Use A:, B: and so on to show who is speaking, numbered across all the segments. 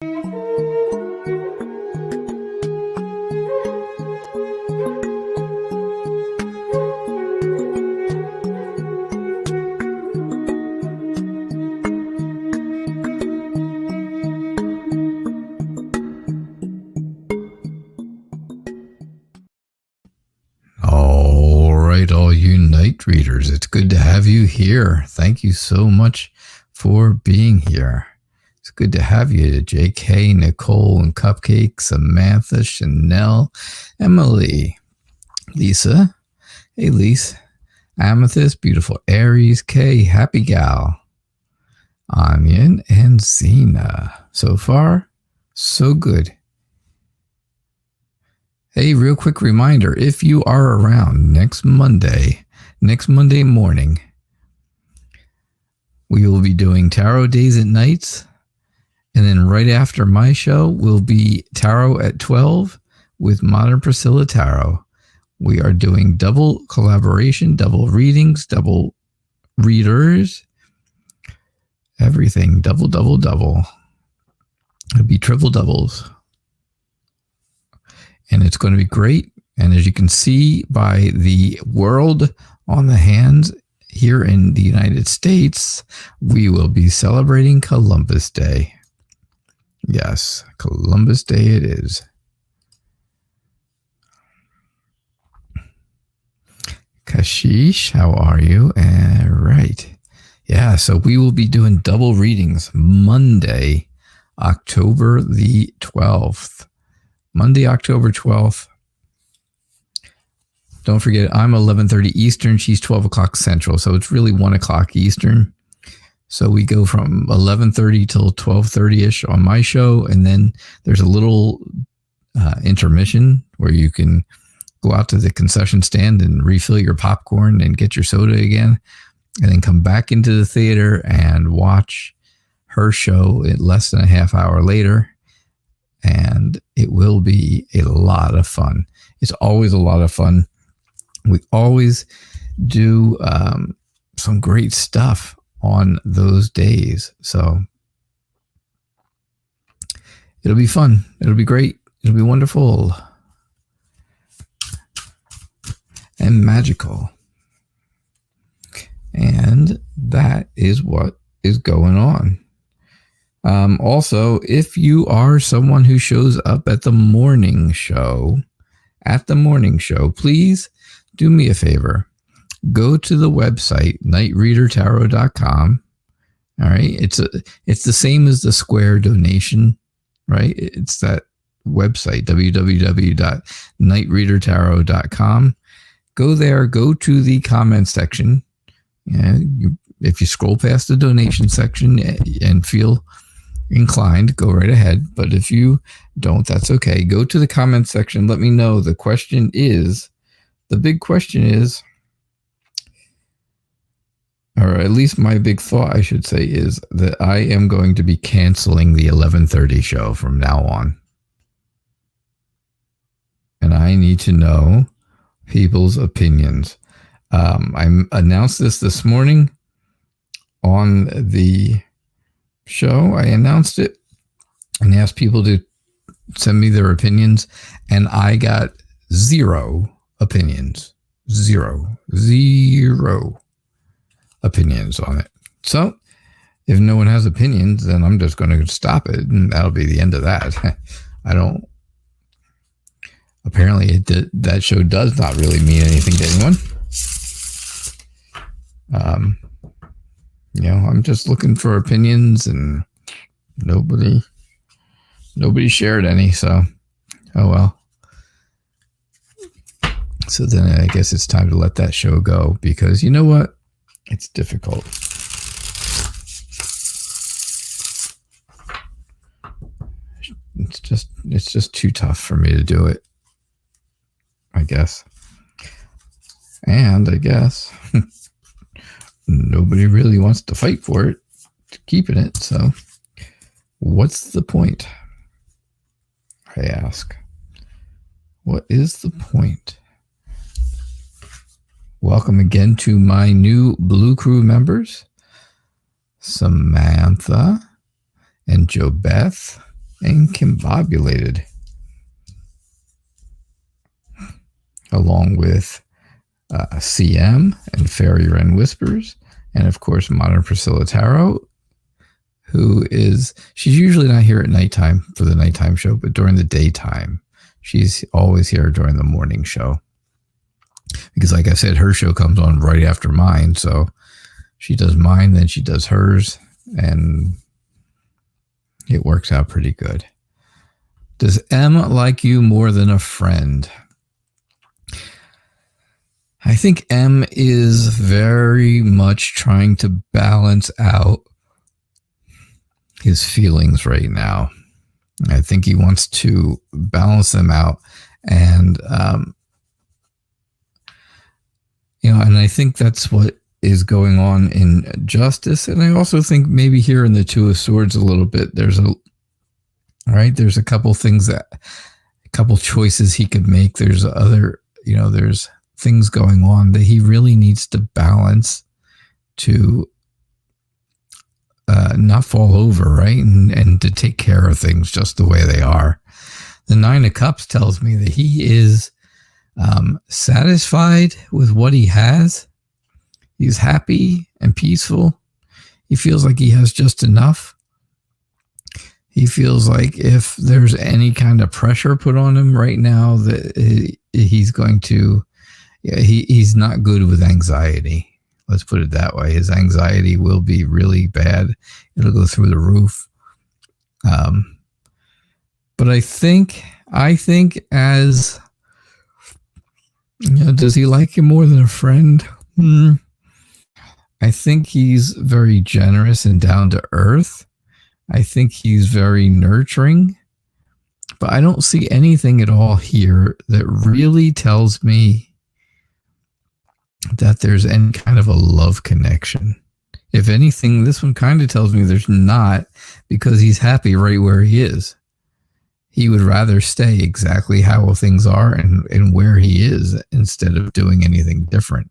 A: All you night readers, it's good to have you here. Thank you so much for being here. It's good to have you, JK, Nicole, and Cupcake, Samantha, Chanel, Emily, Lisa, hey Lisa, Amethyst, beautiful Aries, Kay, Happy Gal, Onion, and Zena. So far, so good. Hey, real quick reminder, if you are around next Monday morning, we will be doing Tarot Days and Nights. And then right after my show will be Tarot at 12 with Modern Priscilla Tarot. We are doing double collaboration, double readings, double readers, everything, double. It'll be triple doubles. And it's going to be great. And as you can see by the world on the hands here in the United States, we will be celebrating Columbus Day. Yes, Columbus Day it is. Kashish, how are you? Right. Yeah, so we will be doing double readings Monday, October the 12th. Monday, October 12th. Don't forget, I'm 11:30 Eastern. She's 12 o'clock Central. So it's really 1 o'clock Eastern. So we go from 11:30 till 12:30-ish on my show. And then there's a little intermission where you can go out to the concession stand and refill your popcorn and get your soda again. And then come back into the theater and watch her show at less than a half hour later. And it will be a lot of fun. It's always a lot of fun. We always do some great stuff on those days. So it'll be fun. It'll be great. It'll be wonderful and magical. And that is what is going on. Also, if you are someone who shows up at the morning show, please do me a favor. Go to the website, KnightReaderTarot.com. All right. It's the same as the Square donation, right? It's that website, www.KnightReaderTarot.com. Go there, go to the comment section. If you scroll past the donation section and feel inclined, go right ahead. But if you don't, that's okay. Go to the comment section. Let me know. The big question is, or at least my big thought, I should say, is that I am going to be canceling the 11:30 show from now on. And I need to know people's opinions. I announced this morning on the show. I announced it and asked people to send me their opinions, and I got 0 opinions. Zero opinions on it. So if no one has opinions, then I'm just going to stop it, and that'll be the end of that. Apparently that show does not really mean anything to anyone. I'm just looking for opinions, and nobody shared any. So, oh well. So then I guess it's time to let that show go, because you know what? It's difficult. It's just too tough for me to do it, I guess. And I guess nobody really wants to fight for it, to keeping it. So what's the point? I ask. What is the point? Welcome again to my new Blue Crew members, Samantha and JoBeth and combobulated, along with CM and Fairy Wren Whispers, and of course Modern Priscilla Tarot, she's usually not here at nighttime for the nighttime show, but during the daytime, she's always here during the morning show. Because like I said, her show comes on right after mine, so she does mine, then she does hers, and it works out pretty good. Does M like you more than a friend? I think M is very much trying to balance out his feelings right now. I think he wants to balance them out, and and I think that's what is going on in Justice. And I also think maybe here in the Two of Swords a little bit, there's a couple things a couple choices he could make. There's there's things going on that he really needs to balance to not fall over, right? And to take care of things just the way they are. The Nine of Cups tells me that he is satisfied with what he has. He's happy and peaceful. He feels like he has just enough. He feels like if there's any kind of pressure put on him right now, that he's going to, he's not good with anxiety. Let's put it that way. His anxiety will be really bad. It'll go through the roof. But I think as, does he like you more than a friend? I think he's very generous and down to earth. I think he's very nurturing. But I don't see anything at all here that really tells me that there's any kind of a love connection. If anything, this one kind of tells me there's not, because he's happy right where he is. He would rather stay exactly how things are and where he is instead of doing anything different.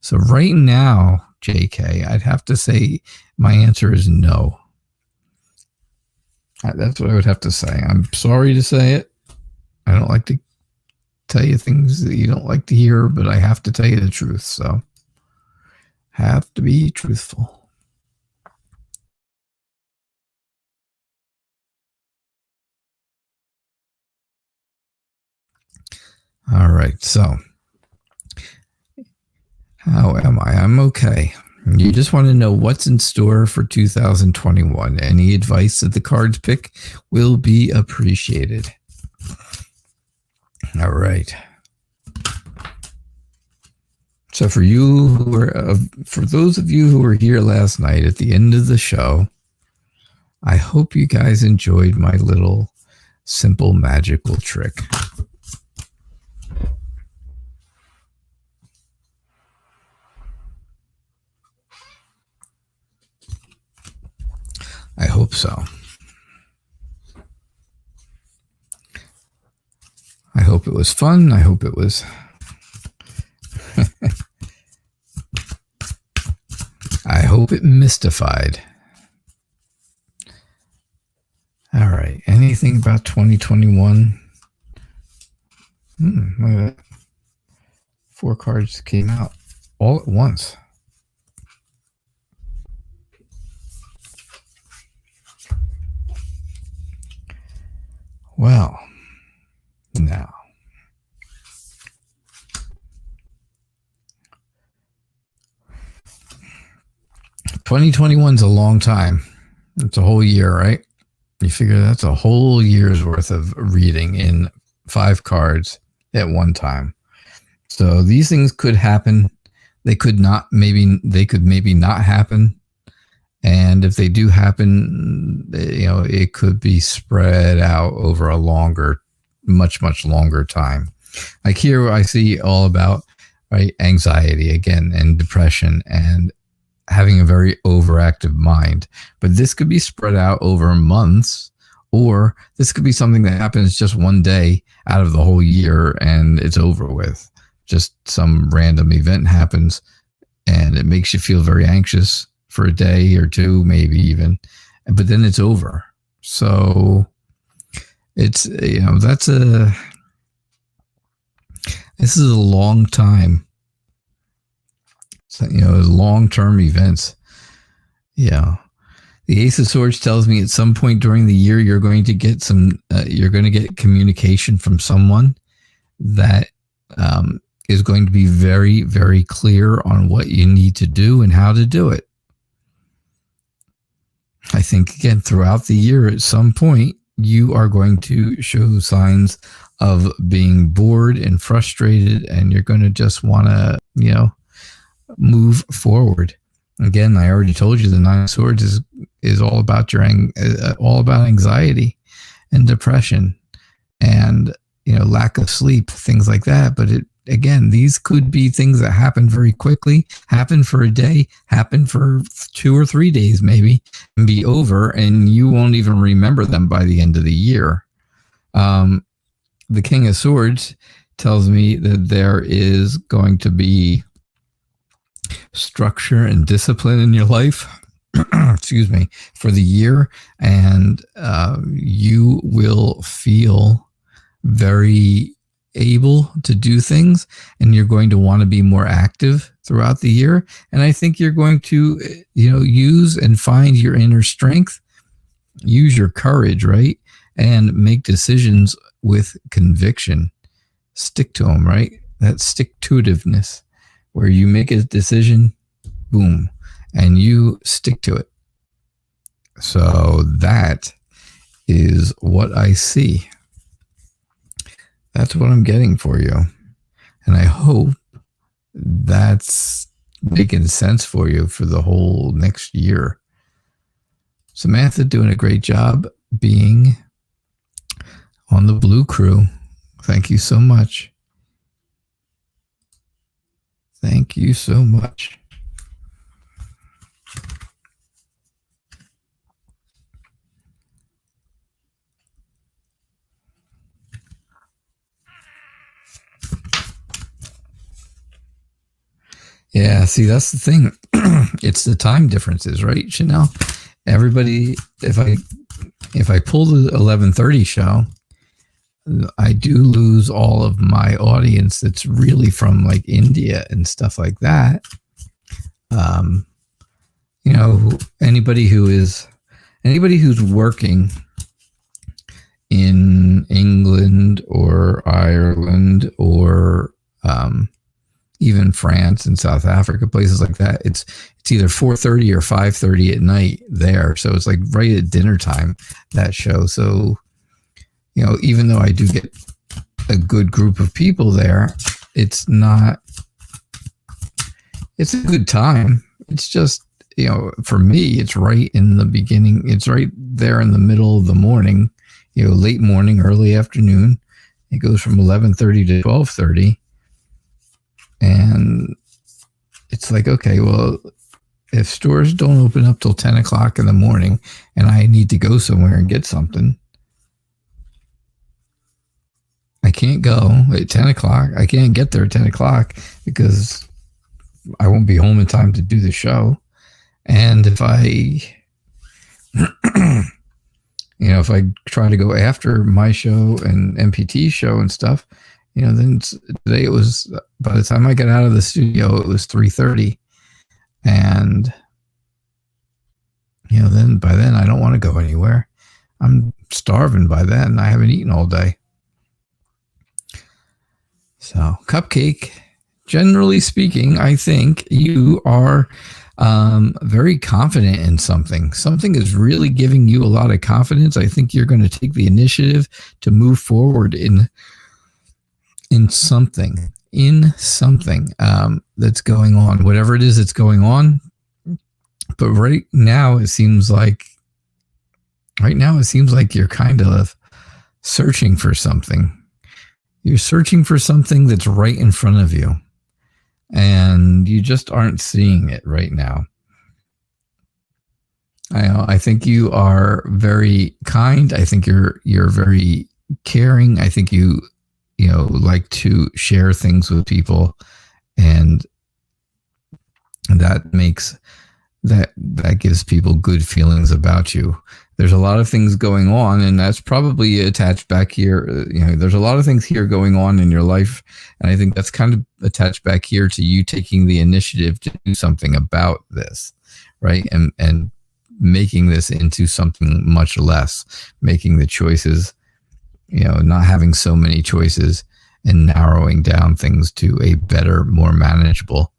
A: So right now, JK, I'd have to say my answer is no. That's what I would have to say. I'm sorry to say it. I don't like to tell you things that you don't like to hear, but I have to tell you the truth. So have to be truthful. All right. So how am I? I'm okay. You just want to know what's in store for 2021. Any advice that the cards pick will be appreciated. All right. So for those of you who were here last night at the end of the show, I hope you guys enjoyed my little simple magical trick. I hope so. I hope it was fun. I hope it was... I hope it mystified. All right. Anything about 2021? Look at that. 4 cards came out all at once. Well, now. 2021's a long time. It's a whole year, right? You figure that's a whole year's worth of reading in 5 cards at one time. So these things could happen. They could maybe not happen. And if they do happen, it could be spread out over a longer, much, much longer time. Like here, I see all about, right, anxiety again, and depression, and having a very overactive mind. But this could be spread out over months, or this could be something that happens just one day out of the whole year and it's over with. Just some random event happens and it makes you feel very anxious for a day or two, maybe even, but then it's over. So It's, this is a long time. So, long-term events. Yeah. The Ace of Swords tells me at some point during the year, you're going to get communication from someone that is going to be very, very clear on what you need to do and how to do it. I think, again, throughout the year, at some point, you are going to show signs of being bored and frustrated, and you're going to just want to, move forward. Again, I already told you the Nine of Swords is all about all about anxiety and depression and lack of sleep, things like that. But again, these could be things that happen very quickly, happen for a day, happen for 2 or 3 days maybe, and be over, and you won't even remember them by the end of the year. The King of Swords tells me that there is going to be structure and discipline in your life, excuse me, for the year, and you will feel very able to do things, and you're going to want to be more active throughout the year. And I think you're going to, use and find your inner strength, use your courage, right? And make decisions with conviction. Stick to them, right? That stick-to-itiveness, where you make a decision, boom, and you stick to it. So that is what I see. That's what I'm getting for you. And I hope that's making sense for you for the whole next year. Samantha doing a great job being on the Blue Crew. Thank you so much. Thank you so much. Yeah, see, that's the thing. It's the time differences, right, Chanel? Everybody, if I pull the 11:30 show, I do lose all of my audience that's really from like India and stuff like that. Anybody who's working in England or Ireland or even France and South Africa, places like that, it's either 4:30 or 5:30 at night there. So it's like right at dinner time, that show. So, even though I do get a good group of people there, it's a good time. It's just, for me, it's right in the beginning. It's right there in the middle of the morning, late morning, early afternoon. It goes from 11:30 to 12:30. And it's like, okay, well, if stores don't open up till 10 o'clock in the morning and I need to go somewhere and get something, I can't go at 10 o'clock. I can't get there at 10 o'clock because I won't be home in time to do the show. And if I, if I try to go after my show and MPT show and stuff, then today it was, by the time I got out of the studio, it was 3:30. And, then by then I don't want to go anywhere. I'm starving by then. I haven't eaten all day. So, Cupcake, generally speaking, I think you are very confident in something. Something is really giving you a lot of confidence. I think you're going to take the initiative to move forward in something that's going on, whatever it is that's going on. But right now it seems like you're kind of searching for something. You're searching for something that's right in front of you, and you just aren't seeing it right now. I think you are very kind. I think you're very caring. I think you like to share things with people, and that gives people good feelings about you. there's a lot of things going on, and that's probably attached back here. There's a lot of things here going on in your life, and I think that's kind of attached back here to you taking the initiative to do something about this, right? And making this into something much less, making the choices, not having so many choices, and narrowing down things to a better, more manageable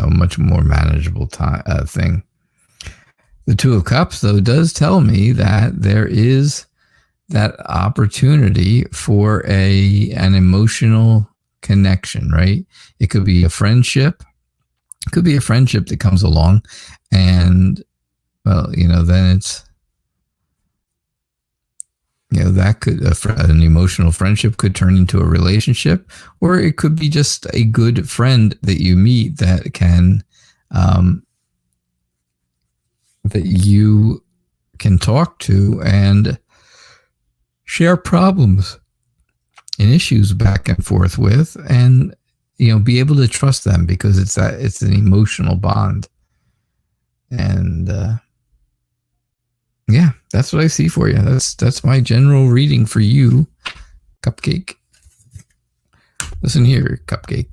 A: much more manageable thing. The Two of Cups, though, does tell me that there is that opportunity for an emotional connection, right? It could be a friendship. It could be a friendship that comes along, and then it's that could an emotional friendship could turn into a relationship, or it could be just a good friend that you meet that can that you can talk to and share problems and issues back and forth with, and be able to trust them, because it's an emotional bond. And yeah, that's what I see for you. That's my general reading for you, Cupcake. Listen here, Cupcake.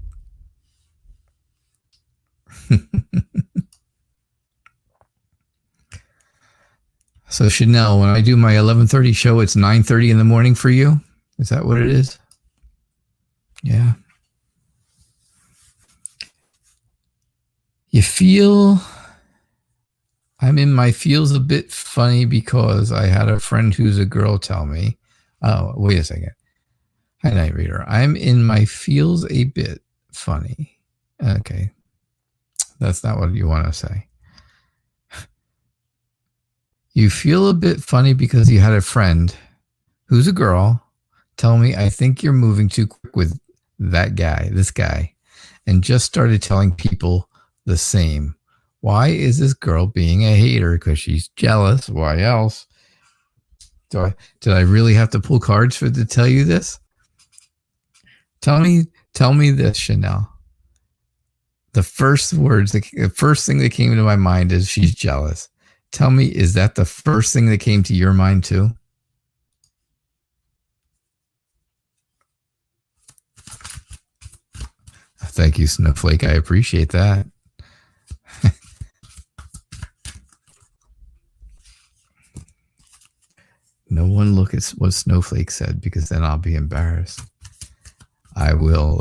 A: So Chanel, when I do my 11:30 show, it's 9:30 in the morning for you. Is that what it is? Yeah. You feel... I'm in my feels a bit funny because I had a friend who's a girl tell me, oh, wait a second. Hi, Night Reader. I'm in my feels a bit funny. Okay. That's not what you want to say. You feel a bit funny because you had a friend who's a girl tell me, I think you're moving too quick with this guy, and just started telling people the same. Why is this girl being a hater? Because she's jealous. Why else? Did I really have to pull cards to tell you this? Tell me this, Chanel. The first thing that came to my mind is she's jealous. Tell me, is that the first thing that came to your mind too? Thank you, Snowflake. I appreciate that. No one look at what Snowflake said, because then I'll be embarrassed. I will.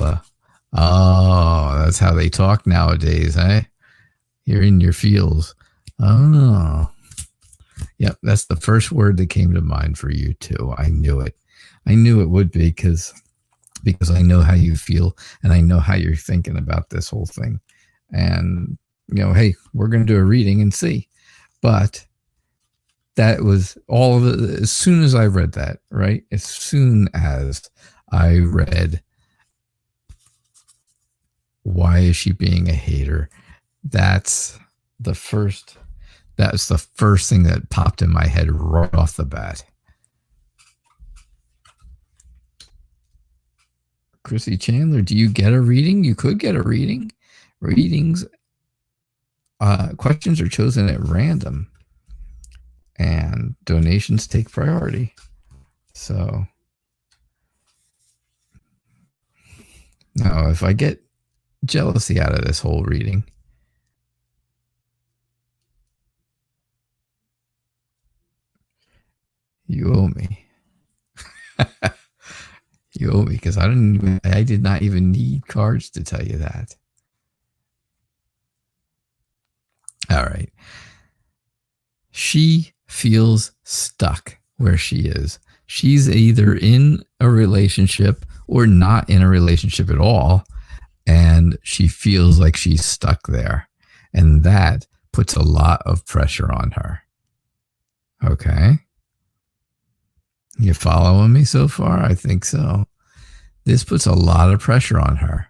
A: That's how they talk nowadays, eh? You're in your feels. Oh. Yep, that's the first word that came to mind for you too. I knew it. I knew it would be, because I know how you feel, and I know how you're thinking about this whole thing. And, hey, we're going to do a reading and see. But that was all of it. As soon as I read that, right? As soon as I read, why is she being a hater? That's the first thing that popped in my head right off the bat. Chrissy Chandler, do you get a reading? You could get a reading. Readings, questions are chosen at random, and donations take priority. So now, if I get jealousy out of this whole reading, you owe me. You owe me, because I did not even need cards to tell you that. All right. She feels stuck where she is. She's either in a relationship or not in a relationship at all, and she feels like she's stuck there. And that puts a lot of pressure on her. Okay. You following me so far? I think so. This puts a lot of pressure on her.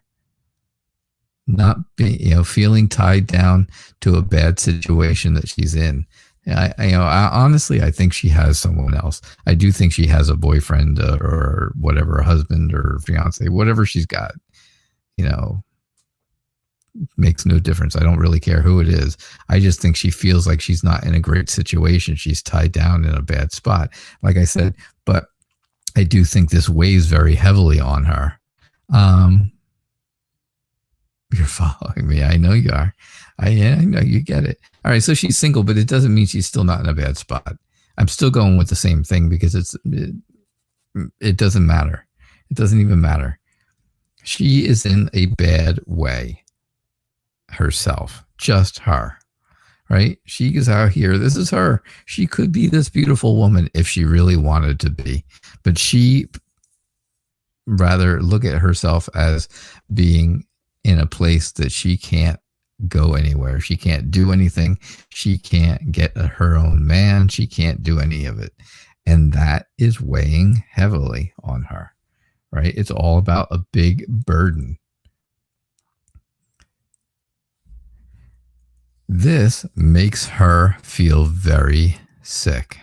A: Not feeling tied down to a bad situation that she's in. Honestly, I think she has someone else. I do think she has a boyfriend or whatever, a husband or fiance, whatever she's got. makes no difference. I don't really care who it is. I just think she feels like she's not in a great situation. She's tied down in a bad spot, like I said. But I do think this weighs very heavily on her. You're following me. I know you are. I know you get it. All right, so she's single, but it doesn't mean she's still not in a bad spot. I'm still going with the same thing because it doesn't matter. It doesn't even matter. She is in a bad way herself, just her, right? She is out here. This is her. She could be this beautiful woman if she really wanted to be, but she rather look at herself as being in a place that she can't go anywhere. She can't do anything. She can't get her own man. She can't do any of it. And that is weighing heavily on her, right? It's all about a big burden. This makes her feel very sick.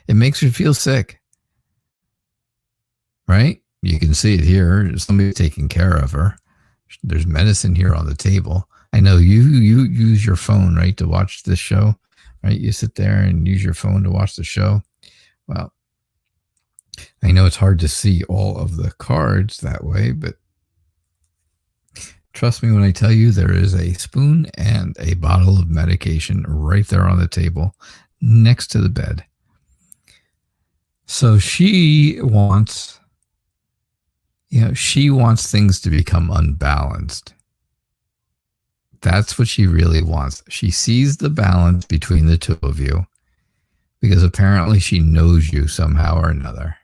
A: It makes her feel sick, right? You can see it here. Somebody's taking care of her. There's medicine here on the table. I know you use your phone, right, to watch this show, right? You sit there and use your phone to watch the show. Well, I know it's hard to see all of the cards that way, but trust me when I tell you there is a spoon and a bottle of medication right there on the table next to the bed. So she wants things to become unbalanced. That's what she really wants. She sees the balance between the two of you because apparently she knows you somehow or another.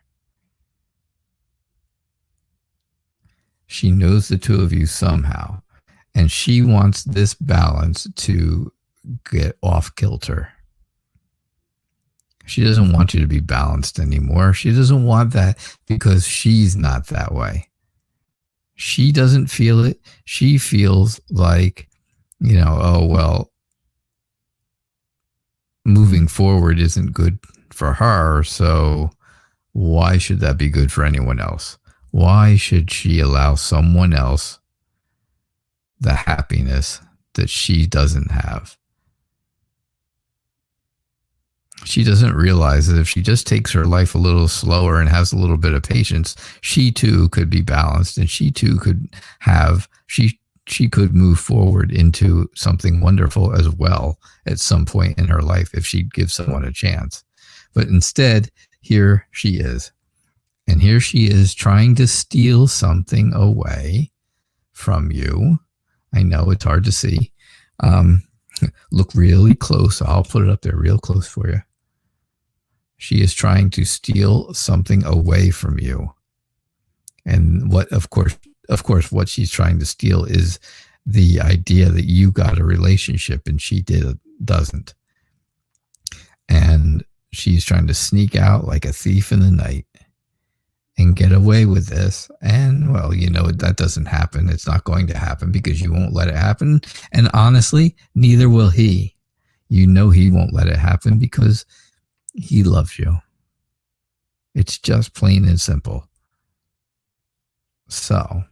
A: She knows the two of you somehow, and she wants this balance to get off kilter. She doesn't want you to be balanced anymore. She doesn't want that because she's not that way. She doesn't feel it. She feels like, oh, well, moving forward isn't good for her, so why should that be good for anyone else? Why should she allow someone else the happiness that she doesn't have? She doesn't realize that if she just takes her life a little slower and has a little bit of patience, she too could be balanced, and she too could have, she could move forward into something wonderful as well at some point in her life if she gives someone a chance. But instead, here she is. And here she is trying to steal something away from you. I know it's hard to see. Look really close. I'll put it up there real close for you. She is trying to steal something away from you. And what, of course, what she's trying to steal is the idea that you got a relationship and she doesn't. And she's trying to sneak out like a thief in the night and get away with this. And, well, that doesn't happen. It's not going to happen because you won't let it happen. And honestly, neither will he. He won't let it happen because he loves you. It's just plain and simple. So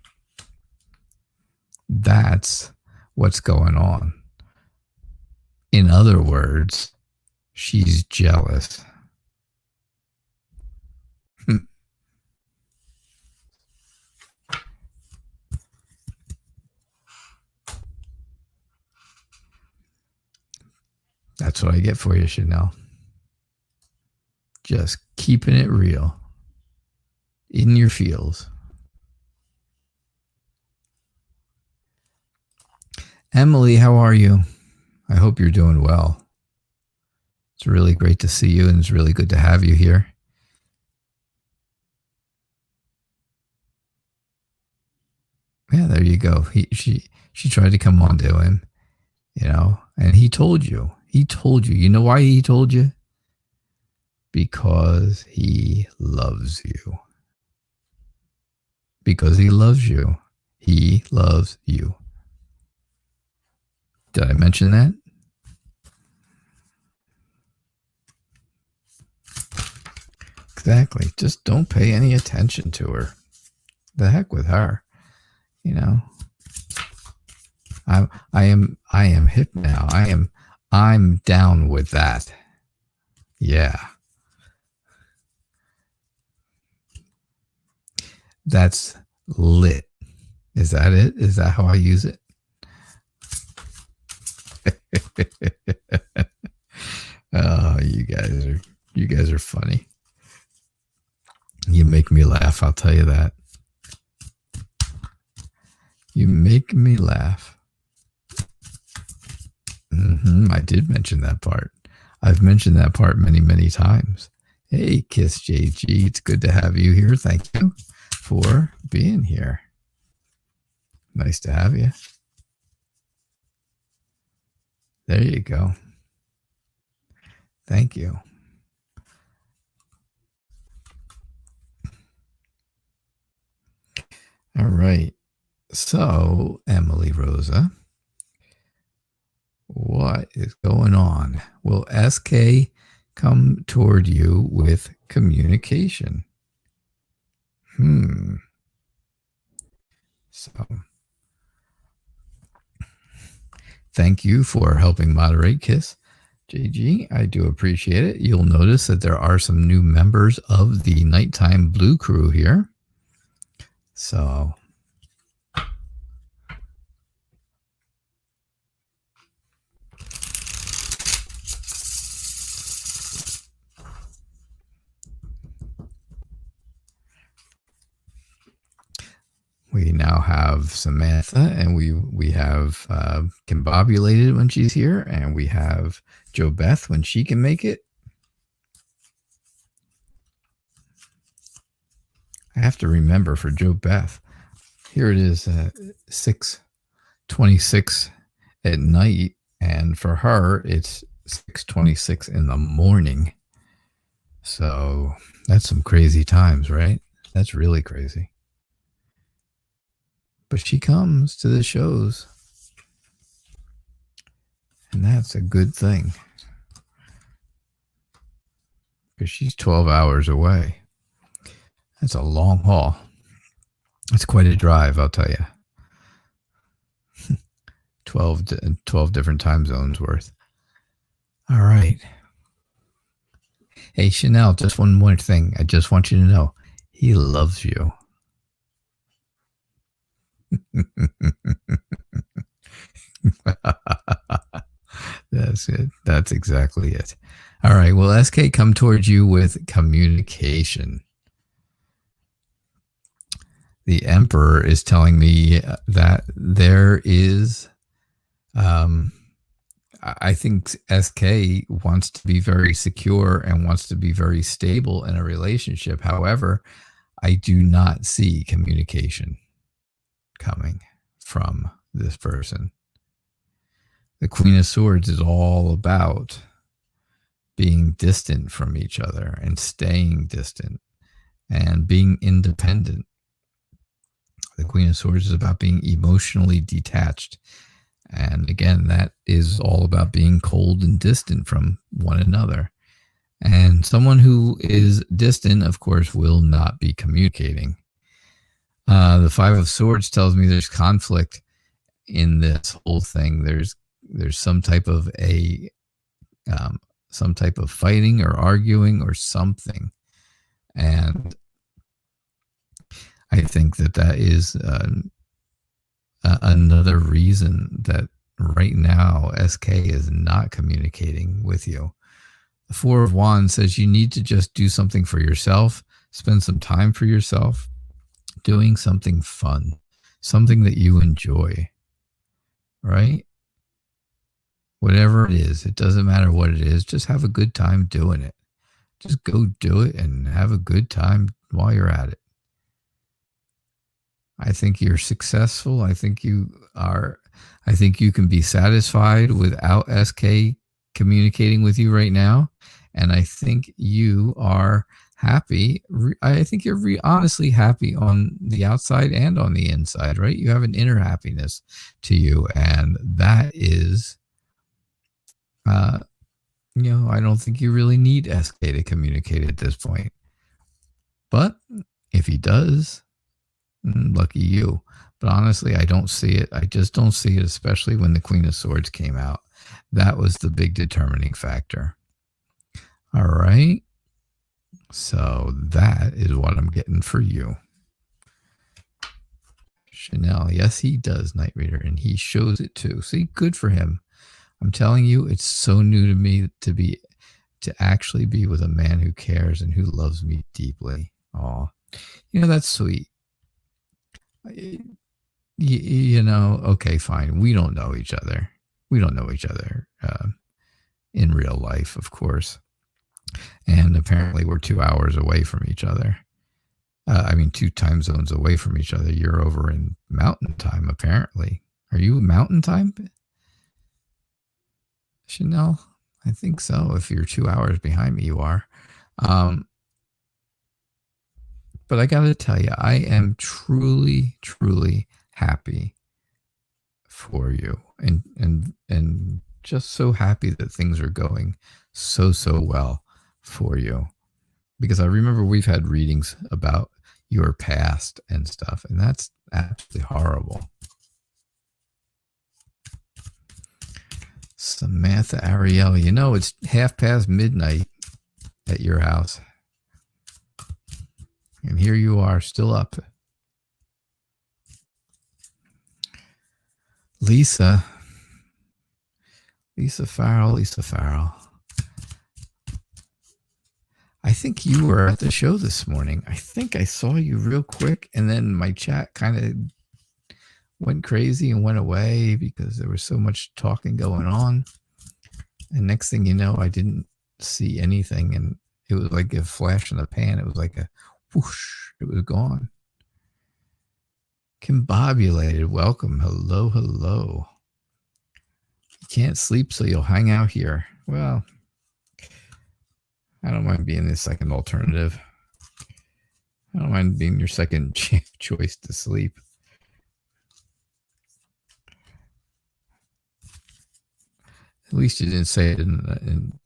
A: that's what's going on. In other words, she's jealous. That's what I get for you, Chanel. Just keeping it real. In your feels. Emily, how are you? I hope you're doing well. It's really great to see you, and it's really good to have you here. Yeah, there you go. She tried to come on to him, and he told you. He told you. You know why he told you? Because he loves you. Because he loves you. He loves you. Did I mention that? Exactly. Just don't pay any attention to her. The heck with her. I am hip now. I'm down with that. Yeah. That's lit. Is that it? Is that how I use it? Oh, you guys are funny. You make me laugh, I'll tell you that. You make me laugh. I did mention that part. I've mentioned that part many, many times. Hey, Kiss JG, it's good to have you here. Thank you for being here. Nice to have you. There you go. Thank you. All right. So, Emily Rosa, what is going on? Will SK come toward you with communication? So, thank you for helping moderate, Kiss JG. I do appreciate it. You'll notice that there are some new members of the Nighttime Blue Crew here. So, we now have Samantha, and we have Kimbobulated when she's here, and we have Jo Beth when she can make it. I have to remember for Jo Beth. Here it is, 6:26 at night, and for her it's 6:26 in the morning. So that's some crazy times, right? That's really crazy. But she comes to the shows, and that's a good thing, because she's 12 hours away. That's a long haul. It's quite a drive, I'll tell you. 12 different time zones worth. All right. Hey, Chanel, just one more thing. I just want you to know, he loves you. That's it. That's exactly it. All right. Well, SK come towards you with communication. The Emperor is telling me that there is, I think SK wants to be very secure and wants to be very stable in a relationship. However, I do not see communication coming from this person. The Queen of Swords is all about being distant from each other and staying distant and being independent. The Queen of Swords is about being emotionally detached. And again, that is all about being cold and distant from one another. And someone who is distant, of course, will not be communicating. The Five of Swords tells me there's conflict in this whole thing. There's some type of fighting or arguing or something. And I think that is another reason that right now SK is not communicating with you. The Four of Wands says you need to just do something for yourself, spend some time for yourself, doing something fun, something that you enjoy, right? Whatever it is, it doesn't matter what it is, just have a good time doing it. Just go do it and have a good time while you're at it. I think you're successful. I think you can be satisfied without SK communicating with you right now. And I think you are happy. I think you're honestly happy on the outside and on the inside, right? You have an inner happiness to you. And that is, I don't think you really need SK to communicate at this point. But if he does, lucky you. But honestly, I don't see it. I just don't see it, especially when the Queen of Swords came out. That was the big determining factor. All right. So that is what I'm getting for you. Chanel, yes, he does, Night Reader, and he shows it too. See, good for him. I'm telling you, it's so new to me to actually be with a man who cares and who loves me deeply. Oh, that's sweet. Okay, fine. We don't know each other. We don't know each other in real life, of course. And apparently we're 2 hours away from each other. 2 time zones away from each other. You're over in mountain time, apparently. Are you mountain time, Chanel? I think so. If you're 2 hours behind me, you are. But I got to tell you, I am truly, truly happy for you, and just so happy that things are going so well for you. Because I remember we've had readings about your past and stuff, and that's absolutely horrible. Samantha Ariel, it's midnight at your house. And here you are, still up. Lisa Farrell. I think you were at the show this morning. I think I saw you real quick, and then my chat kind of went crazy and went away because there was so much talking going on. And next thing you know, I didn't see anything, and it was like a flash in the pan. It was like a whoosh. It was gone. Combobulated, welcome. Hello. You can't sleep, so you'll hang out here. Well, I don't mind being the second alternative. I don't mind being your second choice to sleep. At least you didn't say it in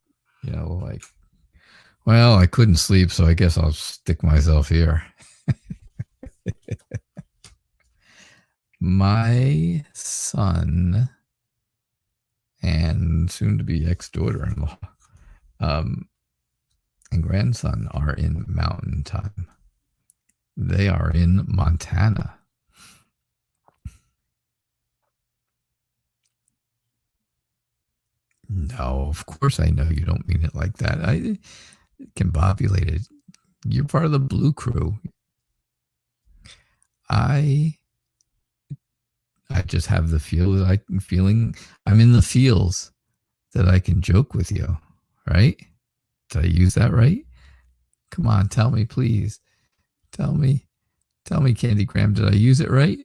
A: well, I couldn't sleep, so I guess I'll stick myself here. My son and soon-to-be ex-daughter-in-law and grandson are in mountain time. They are in Montana. No, of course I know you don't mean it like that. I combobulated. You're part of the Blue Crew. I just have the feeling I'm in the feels that I can joke with you, right? Did I use that right? Come on, tell me, please. Tell me, Candy Graham, did I use it right?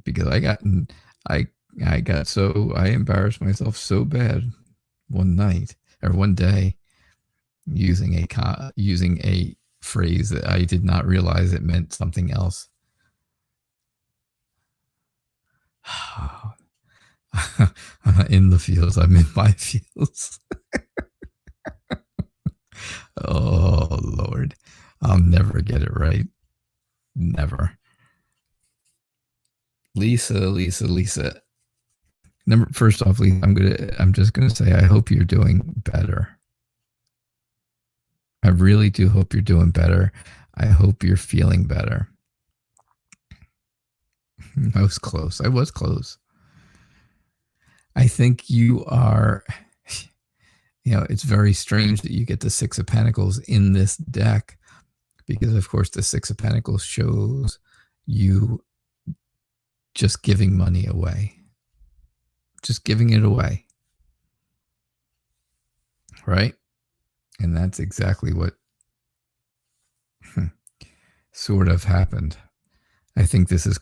A: Because I embarrassed myself so bad one day using a phrase that I did not realize it meant something else. I'm not in the fields. I'm in my fields. Oh, Lord. I'll never get it right. Never. Lisa. First off, Lisa, I'm just gonna say I hope you're doing better. I really do hope you're doing better. I hope you're feeling better. I was close. I think you are, it's very strange that you get the Six of Pentacles in this deck because, of course, the Six of Pentacles shows you just giving money away. Just giving it away. Right? And that's exactly what sort of happened. I think this is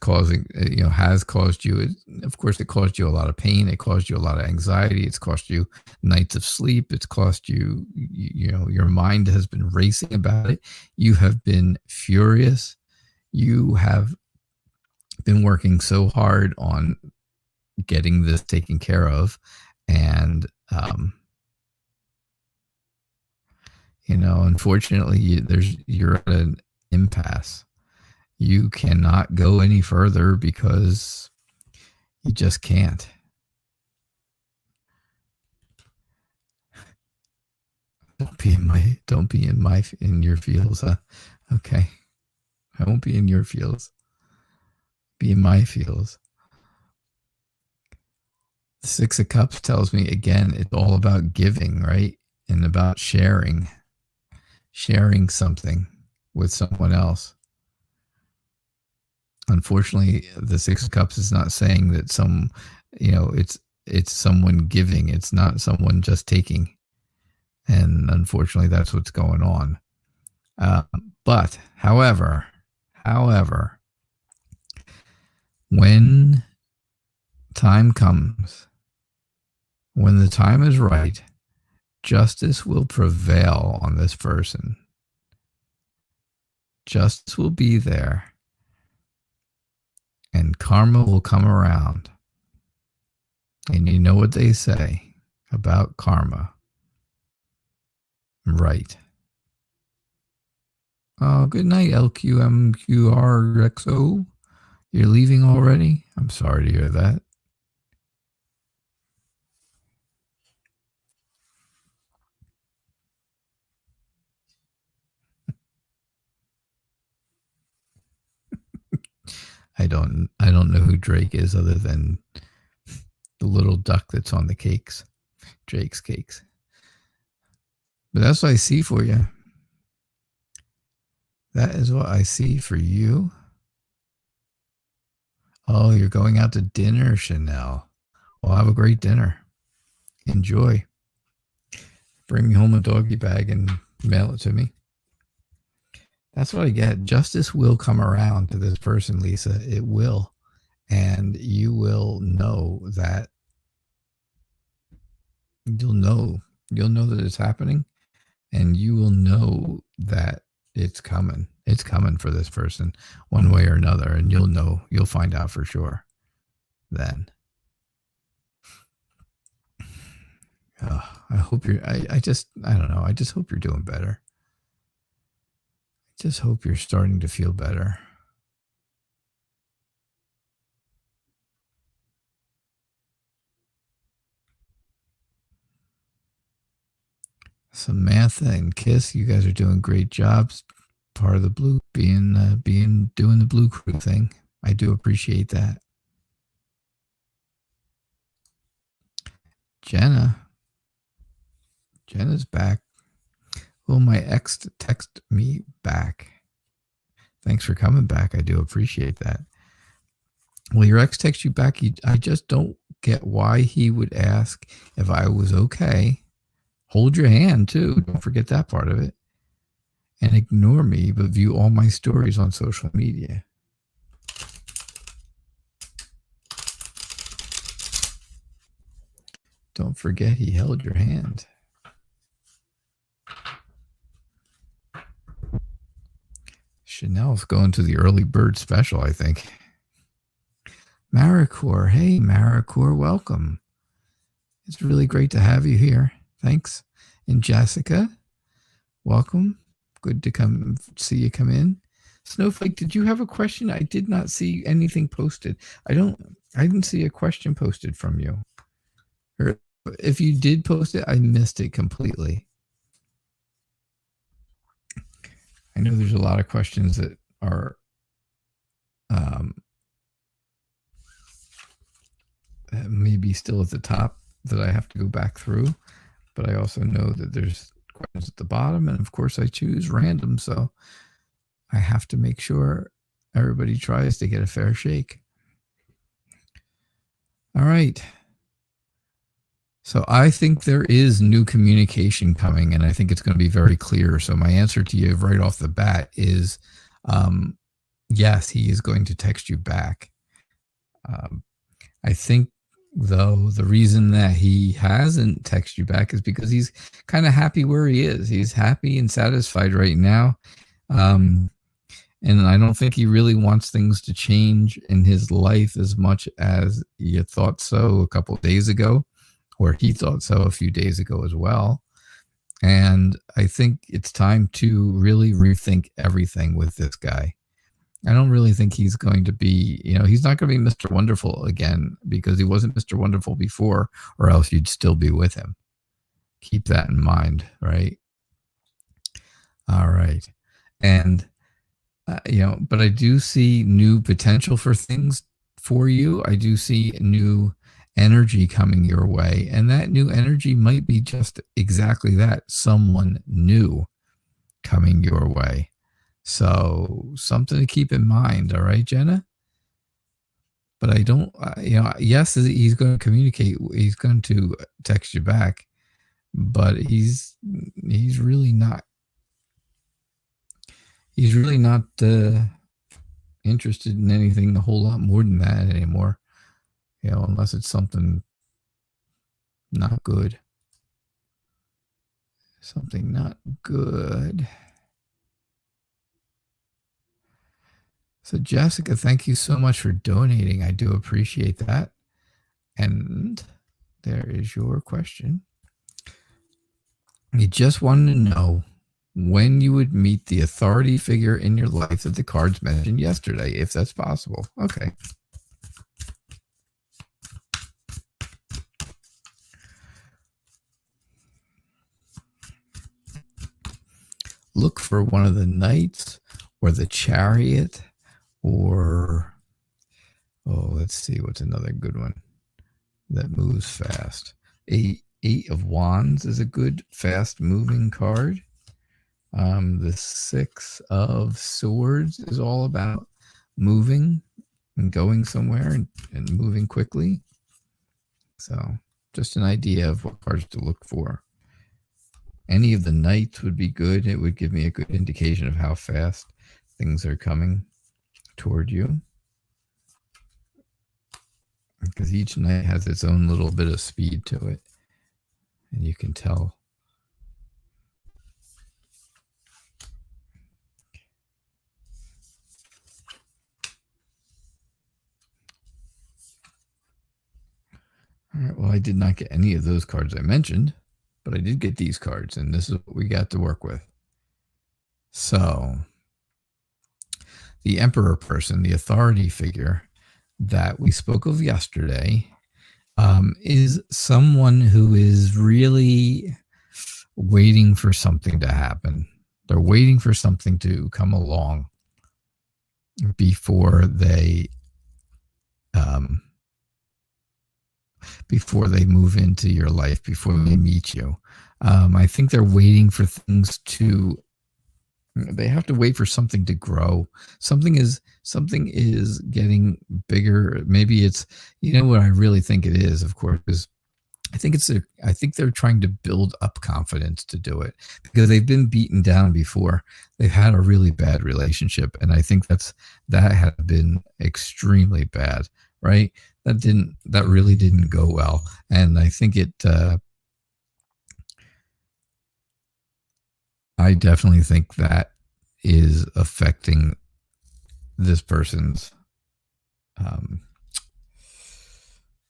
A: has caused you, of course, it caused you a lot of pain. It caused you a lot of anxiety. It's cost you nights of sleep. It's cost you, your mind has been racing about it. You have been furious. You have been working so hard on getting this taken care of. And Unfortunately, you're at an impasse. You cannot go any further because you just can't. Don't be in your feels, huh? Okay. I won't be in your feels. Be in my feels. The Six of Cups tells me, again, it's all about giving, right? And about sharing something with someone else. Unfortunately, the Six of Cups is not saying that it's someone giving. It's not someone just taking. And unfortunately, that's what's going on. But however, when time comes, when the time is right, justice will prevail on this person. Justice will be there. And karma will come around. And you know what they say about karma. Right. Oh, good night, LQMQRXO. You're leaving already? I'm sorry to hear that. I don't know who Drake is other than the little duck that's on the cakes. Drake's cakes. But that's what I see for you. That is what I see for you. Oh, you're going out to dinner, Chanel. Well, have a great dinner. Enjoy. Bring me home a doggy bag and mail it to me. That's what I get. Justice will come around to this person, Lisa. It will. And you will know that. You'll know that it's happening. And you will know that it's coming. It's coming for this person one way or another. And you'll find out for sure then. I hope I don't know. I just hope you're doing better. I just hope you're starting to feel better. Samantha and Kiss, you guys are doing great jobs. Part of the blue doing the blue crew thing. I do appreciate that. Jenna's back. Will my ex text me back? Thanks for coming back. I do appreciate that. Will your ex text you back? I just don't get why he would ask if I was okay. Hold your hand, too. Don't forget that part of it. And ignore me, but view all my stories on social media. Don't forget he held your hand. Chanel's going to the early bird special, I think. Maricor. Hey, Maricor, welcome. It's really great to have you here. Thanks. And Jessica, welcome. Good to see you come in. Snowflake, did you have a question? I did not see anything posted. I didn't see a question posted from you. Or if you did post it, I missed it completely. I know there's a lot of questions that are maybe still at the top that I have to go back through, but I also know that there's questions at the bottom, and of course I choose random, so I have to make sure everybody tries to get a fair shake. All right. So I think there is new communication coming, and I think it's going to be very clear. So my answer to you right off the bat is yes, he is going to text you back. I think, though, the reason that he hasn't texted you back is because he's kind of happy where he is. He's happy and satisfied right now. And I don't think he really wants things to change in his life as much as you thought so a couple of days ago, or he thought so a few days ago as well. And I think it's time to really rethink everything with this guy. I don't really think he's going to be, he's not going to be Mr. Wonderful again, because he wasn't Mr. Wonderful before, or else you'd still be with him. Keep that in mind, right? All right. And, but I do see new potential for things for you. I do see new energy coming your way. And that new energy might be just exactly that, someone new coming your way. So something to keep in mind. All right, Jenna? But I don't, yes, he's going to communicate. He's going to text you back, but he's really not. He's really not interested in anything a whole lot more than that anymore. Unless it's something not good. Something not good. So Jessica, thank you so much for donating. I do appreciate that. And there is your question. You just wanted to know when you would meet the authority figure in your life that the cards mentioned yesterday, if that's possible. Okay. Look for one of the knights or the chariot or, let's see, what's another good one that moves fast? Eight of Wands is a good fast moving card. The Six of Swords is all about moving and going somewhere and moving quickly. So just an idea of what cards to look for. Any of the knights would be good. It would give me a good indication of how fast things are coming toward you. Because each knight has its own little bit of speed to it. And you can tell. All right, well, I did not get any of those cards I mentioned, but I did get these cards, and this is what we got to work with. So, the Emperor person, the authority figure that we spoke of yesterday, is someone who is really waiting for something to happen. They're waiting for something to come along before they move into your life, before they meet you. I think they're waiting for things to. They have to wait for something to grow. Something is getting bigger. Maybe it's, what I really think it is, of course, is I think they're trying to build up confidence to do it, because they've been beaten down before. They've had a really bad relationship, and I think that had been extremely bad, right? That really didn't go well, and I think I definitely think that is affecting this person's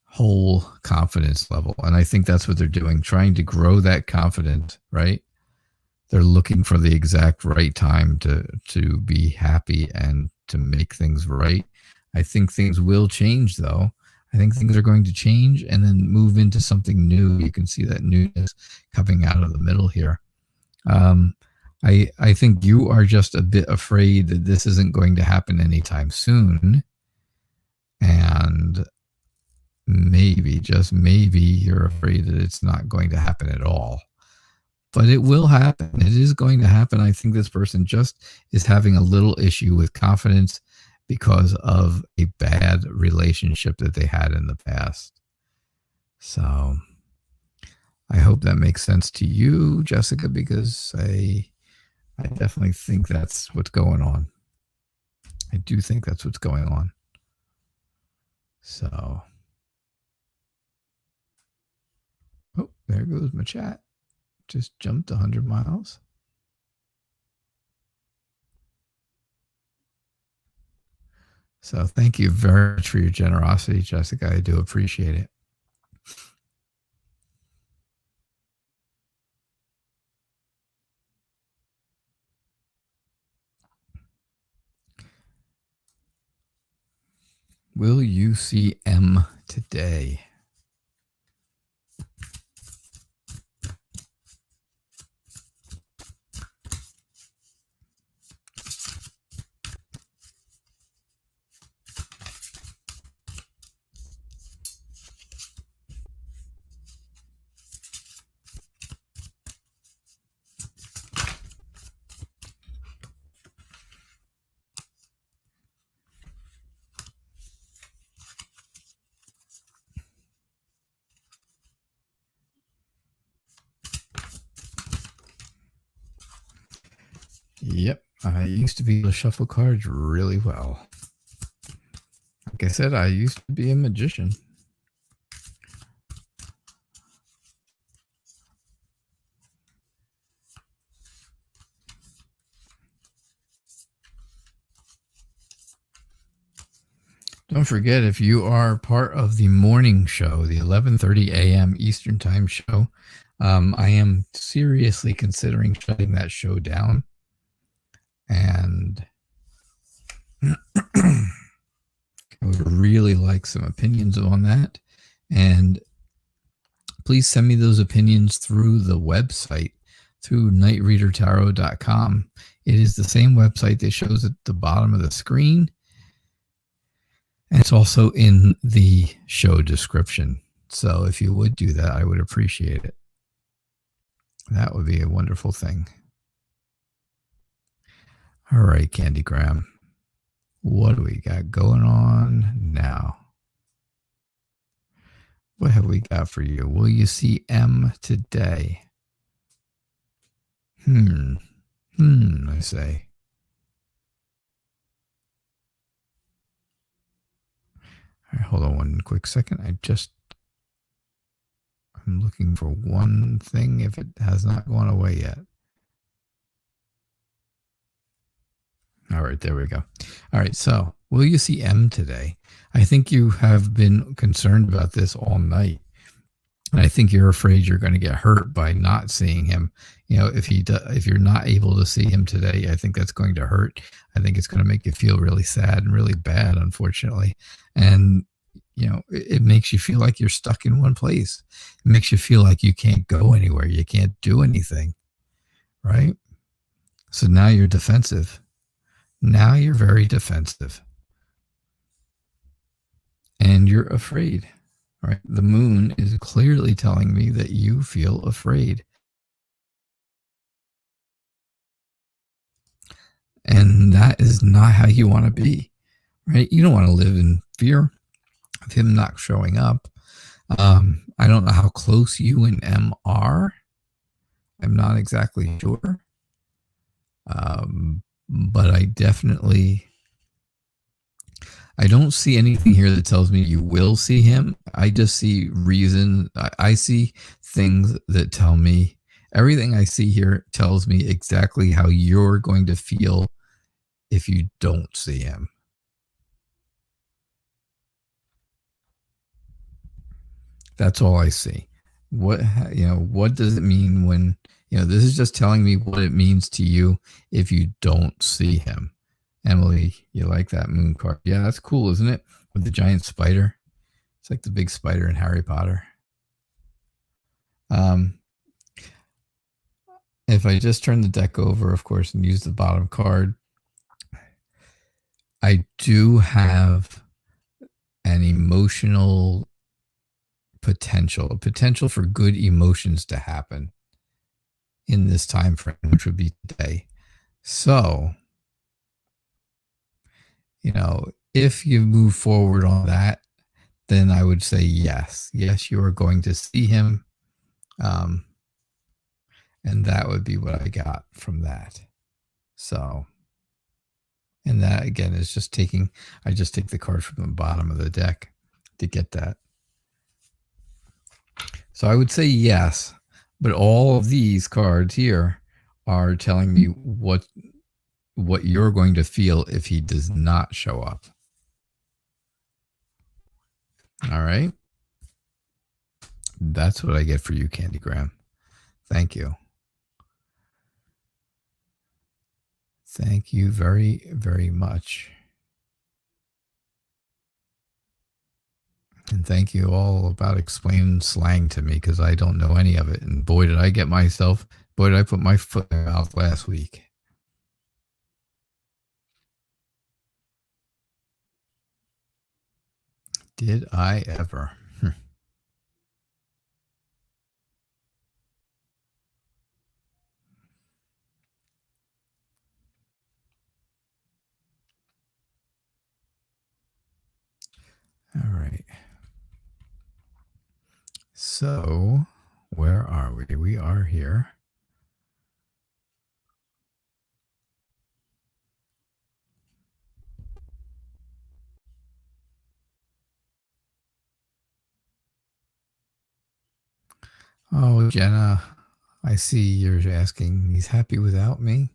A: whole confidence level. And I think that's what they're doing, trying to grow that confidence, right? They're looking for the exact right time to be happy and to make things right. I think things will change, though. I think things are going to change and then move into something new. You can see that newness coming out of the middle here. I think you are just a bit afraid that this isn't going to happen anytime soon. And maybe, just maybe, you're afraid that it's not going to happen at all. But it will happen. It is going to happen. I think this person just is having a little issue with confidence because of a bad relationship that they had in the past. So I hope that makes sense to you, Jessica, because I definitely think that's what's going on. I do think that's what's going on. So, oh, there goes my chat. Just jumped 100 miles. So thank you very much for your generosity, Jessica. I do appreciate it. Will you see M today? Yep, I used to be able to shuffle cards really well. Like I said, I used to be a magician. Don't forget, if you are part of the morning show, the 11:30 a.m. Eastern Time show, I am seriously considering shutting that show down. And I would really like some opinions on that. And please send me those opinions through the website, through KnightReaderTarot.com. It is the same website that shows at the bottom of the screen. And it's also in the show description. So if you would do that, I would appreciate it. That would be a wonderful thing. All right, Candy Graham. What do we got going on now? What have we got for you? Will you see M today? I say. All right, hold on one quick second. I'm looking for one thing if it has not gone away yet. All right, there we go. All right, so will you see M today? I think you have been concerned about this all night. And I think you're afraid you're going to get hurt by not seeing him. You know, if you're not able to see him today, I think that's going to hurt. I think it's going to make you feel really sad and really bad, unfortunately. And, you know, it makes you feel like you're stuck in one place. It makes you feel like you can't go anywhere. You can't do anything, right? So now you're defensive. Now you're very defensive. And you're afraid. Right? The moon is clearly telling me that you feel afraid. And that is not how you want to be, right? You don't want to live in fear of him not showing up. I don't know how close you and M are. I'm not exactly sure. But I don't see anything here that tells me you will see him. I just see reason. I see things that tell me, everything I see here tells me exactly how you're going to feel if you don't see him. That's all I see. What does it mean when, this is just telling me what it means to you if you don't see him. Emily, you like that moon card? Yeah, that's cool, isn't it? With the giant spider. It's like the big spider in Harry Potter. If I just turn the deck over, of course, and use the bottom card, I do have an emotional potential, a potential for good emotions to happen in this time frame, which would be today. So, if you move forward on that, then I would say yes. Yes, you are going to see him. And that would be what I got from that. So, and that again is just I just take the card from the bottom of the deck to get that. So I would say yes, but all of these cards here are telling me what you're going to feel if he does not show up. All right. That's what I get for you, Candy Graham. Thank you. Thank you very, very much. And thank you all about explaining slang to me, because I don't know any of it. And boy, did I put my foot in my mouth last week. Did I ever? All right. So, where are we? We are here. Oh, Jenna, I see you're asking, he's happy without me?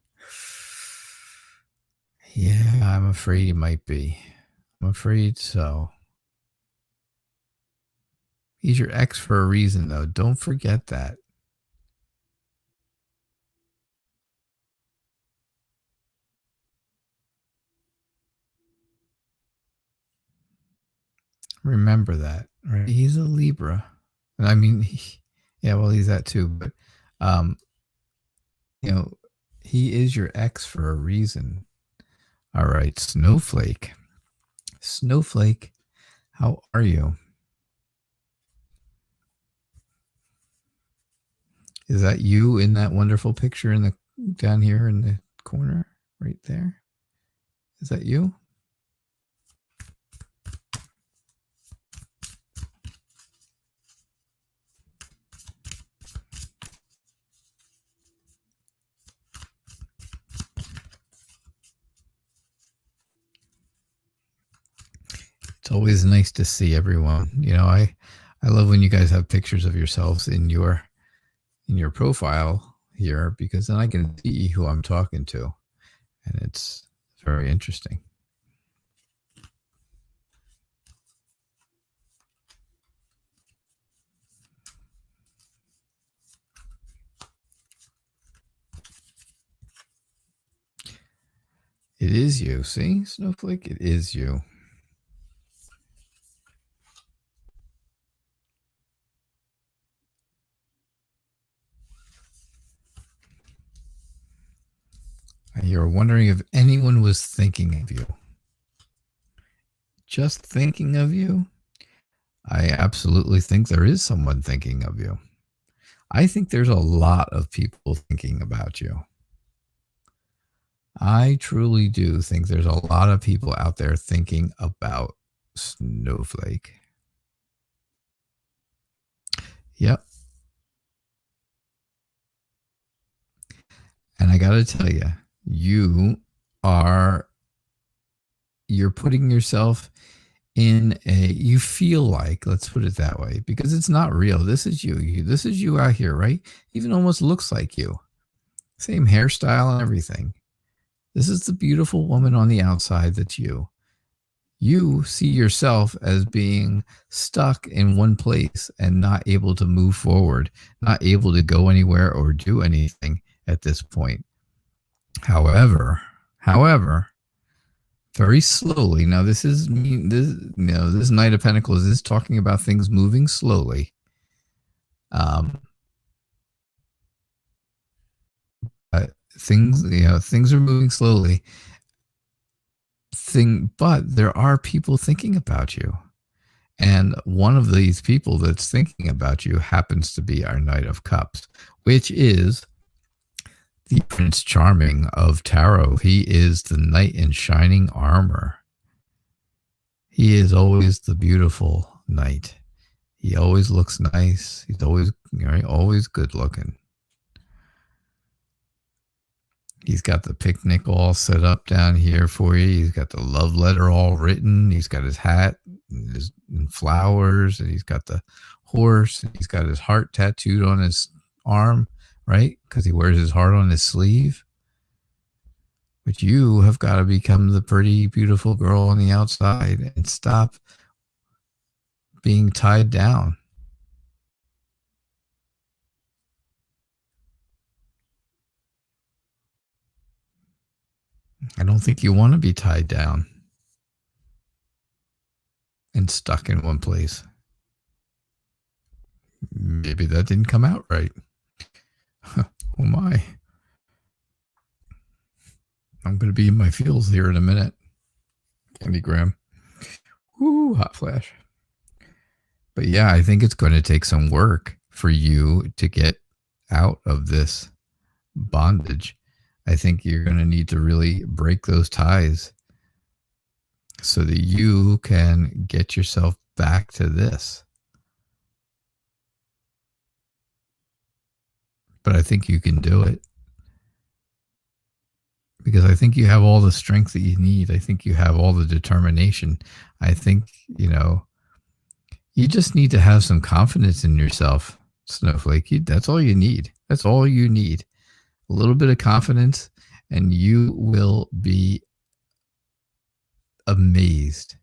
A: Yeah, I'm afraid he might be. I'm afraid so. He's your ex for a reason, though. Don't forget that. Remember that, right? He's a Libra. I mean, yeah, well, he's that too. But, he is your ex for a reason. All right, Snowflake. Snowflake, how are you? Is that you in that wonderful picture down here in the corner right there? Is that you? It's always nice to see everyone. I love when you guys have pictures of yourselves in your profile here, because then I can see who I'm talking to, and it's very interesting. It is you. See, Snowflake? It is you. You're wondering if anyone was thinking of you. Just thinking of you? I absolutely think there is someone thinking of you. I think there's a lot of people thinking about you. I truly do think there's a lot of people out there thinking about Snowflake. Yep. And I got to tell you, you're putting yourself in you feel like, let's put it that way, because it's not real. This is you. This is you out here, right? Even almost looks like you. Same hairstyle and everything. This is the beautiful woman on the outside that's you. You see yourself as being stuck in one place and not able to move forward, not able to go anywhere or do anything at this point. However, very slowly. Now, this Knight of Pentacles is talking about things moving slowly. Things are moving slowly. But there are people thinking about you. And one of these people that's thinking about you happens to be our Knight of Cups, which is the Prince Charming of Tarot. He is the knight in shining armor. He is always the beautiful knight. He always looks nice. He's always good looking. He's got the picnic all set up down here for you. He's got the love letter all written. He's got his hat and flowers, and he's got the horse. And he's got his heart tattooed on his arm, right? Because he wears his heart on his sleeve. But you have got to become the pretty, beautiful girl on the outside and stop being tied down. I don't think you want to be tied down and stuck in one place. Maybe that didn't come out right. Oh my. I'm going to be in my feels here in a minute. Candy Graham. Woo, hot flash. But yeah, I think it's going to take some work for you to get out of this bondage. I think you're going to need to really break those ties so that you can get yourself back to this. But I think you can do it. Because I think you have all the strength that you need. I think you have all the determination. I think, you just need to have some confidence in yourself, Snowflake. That's all you need. That's all you need. A little bit of confidence, and you will be amazed.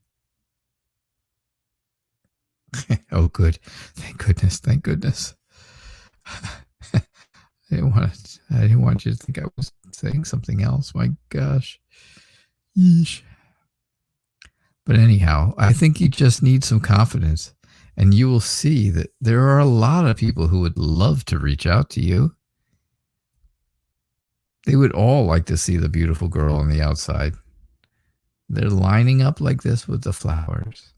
A: Oh, good. Thank goodness. Thank goodness. I didn't want you to think I was saying something else. My gosh. Yeesh. But anyhow, I think you just need some confidence, and you will see that there are a lot of people who would love to reach out to you. They would all like to see the beautiful girl on the outside. They're lining up like this with the flowers.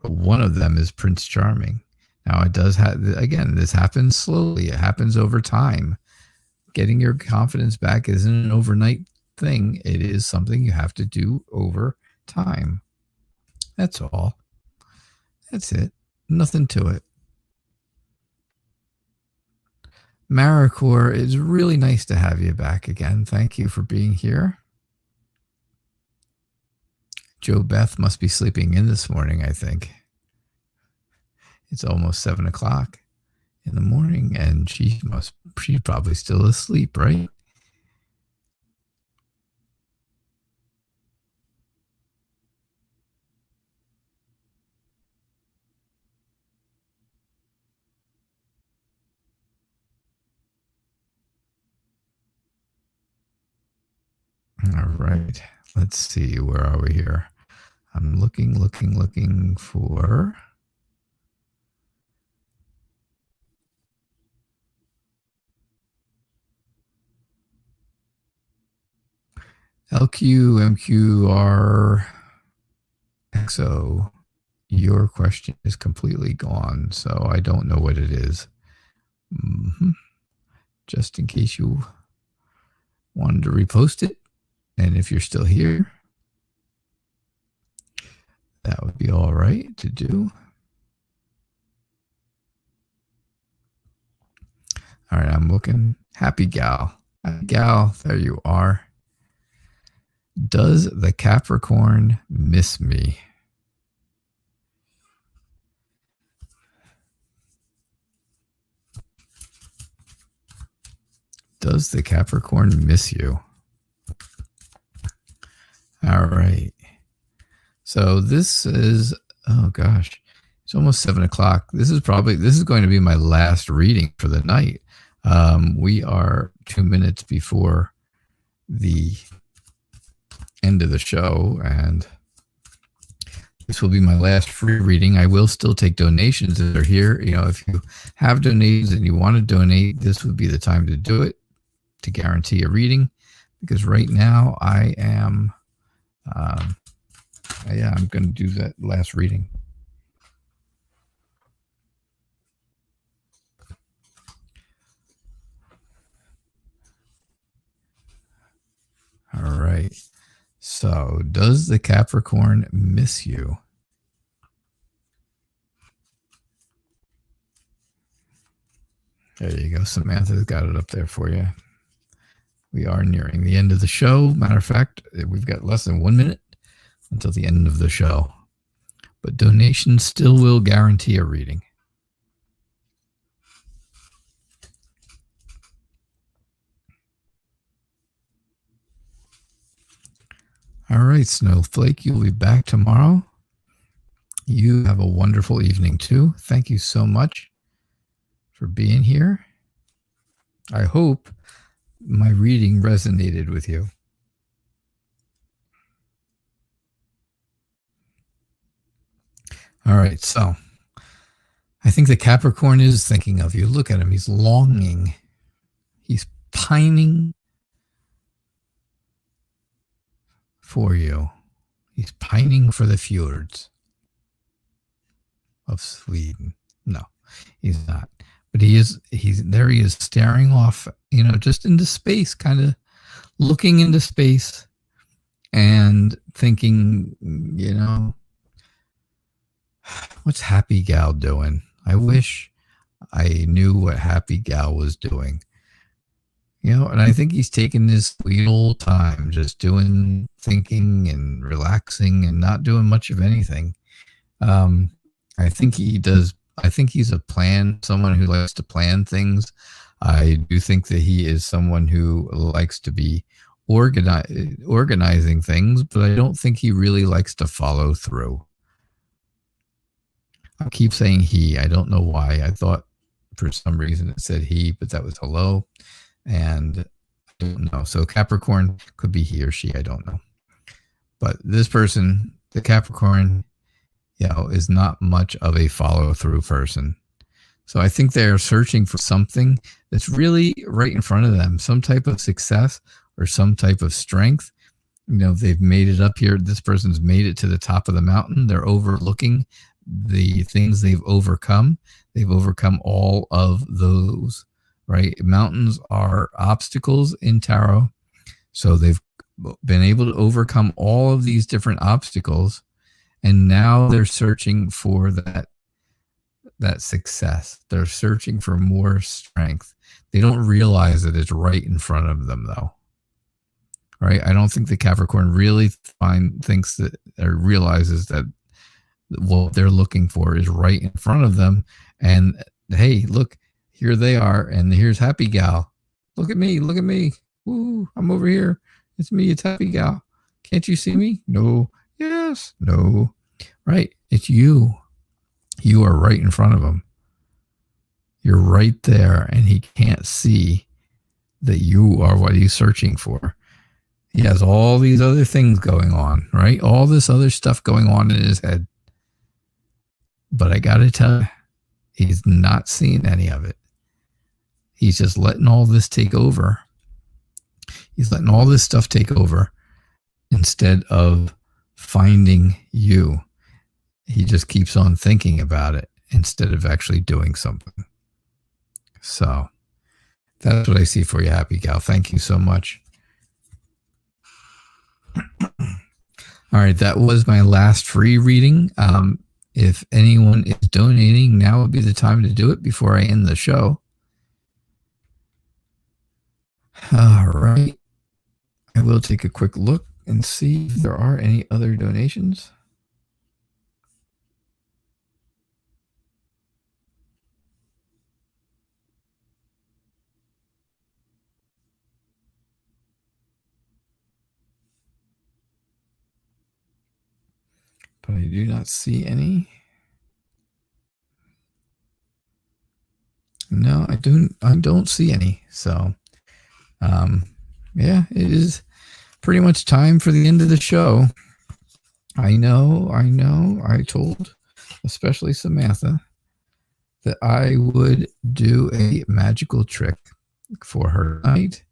A: But one of them is Prince Charming. Now, it does again, this happens slowly. It happens over time. Getting your confidence back isn't an overnight thing. It is something you have to do over time. That's all. That's it. Nothing to it. Maricor, it's really nice to have you back again. Thank you for being here. Jo Beth must be sleeping in this morning, I think. It's almost 7 o'clock in the morning, and she's probably still asleep, right? All right. Let's see. Where are we here? I'm looking for... LQ, MQR, XO. Your question is completely gone, so I don't know what it is. Just in case you wanted to repost it, and if you're still here, that would be all right to do. All right, I'm looking. Happy Gal. Happy Gal, there you are. Does the Capricorn miss me? Does the Capricorn miss you? All right. So this is, oh gosh, it's almost 7 o'clock. This is going to be my last reading for the night. We are 2 minutes before the end of the show, and this will be my last free reading. I will still take donations that are here. If you have donations and you want to donate, this would be the time to do it, to guarantee a reading, because right now I am, I'm going to do that last reading. All right. So, does the Capricorn miss you? There you go. Samantha's got it up there for you. We are nearing the end of the show. Matter of fact, we've got less than 1 minute until the end of the show. But donations still will guarantee a reading. All right, Snowflake, you'll be back tomorrow. You have a wonderful evening too. Thank you so much for being here. I hope my reading resonated with you. All right, so I think the Capricorn is thinking of you. Look at him. He's longing. He's pining for you. He's pining for the fjords of Sweden. No, he's not. But he's there. He is staring off, just into space, kind of looking into space and thinking, what's Happy Gal doing? I wish I knew what Happy Gal was doing. And I think he's taking this sweet old time, just thinking and relaxing and not doing much of anything. I think he does. I think he's someone who likes to plan things. I do think that he is someone who likes to be organizing things, but I don't think he really likes to follow through. I keep saying he. I don't know why. I thought for some reason it said he, but that was hello. And I don't know. So Capricorn could be he or she. I don't know. But this person, the Capricorn, is not much of a follow-through person. So I think they're searching for something that's really right in front of them, some type of success or some type of strength. They've made it up here. This person's made it to the top of the mountain. They're overlooking the things they've overcome. They've overcome all of those, right? Mountains are obstacles in tarot. So they've been able to overcome all of these different obstacles. And now they're searching for that success. They're searching for more strength. They don't realize that it's right in front of them, though. Right? I don't think the Capricorn really thinks that or realizes that what they're looking for is right in front of them. And hey, look, here they are. And here's Happy Gal. Look at me. Look at me. Woo, I'm over here. It's me. It's Happy Gal. Can't you see me? No. Yes. No. Right. It's you. You are right in front of him. You're right there. And he can't see that you are what he's searching for. He has all these other things going on, right? All this other stuff going on in his head. But I got to tell you, he's not seeing any of it. He's just letting all this take over. He's letting all this stuff take over instead of finding you. He just keeps on thinking about it instead of actually doing something. So that's what I see for you, Happy Gal. Thank you so much. All right, that was my last free reading. If anyone is donating, now would be the time to do it before I end the show. All right. I will take a quick look and see if there are any other donations. But I do not see any. No, I don't see any. So, yeah, it is pretty much time for the end of the show. I know. I told, especially Samantha, that I would do a magical trick for her tonight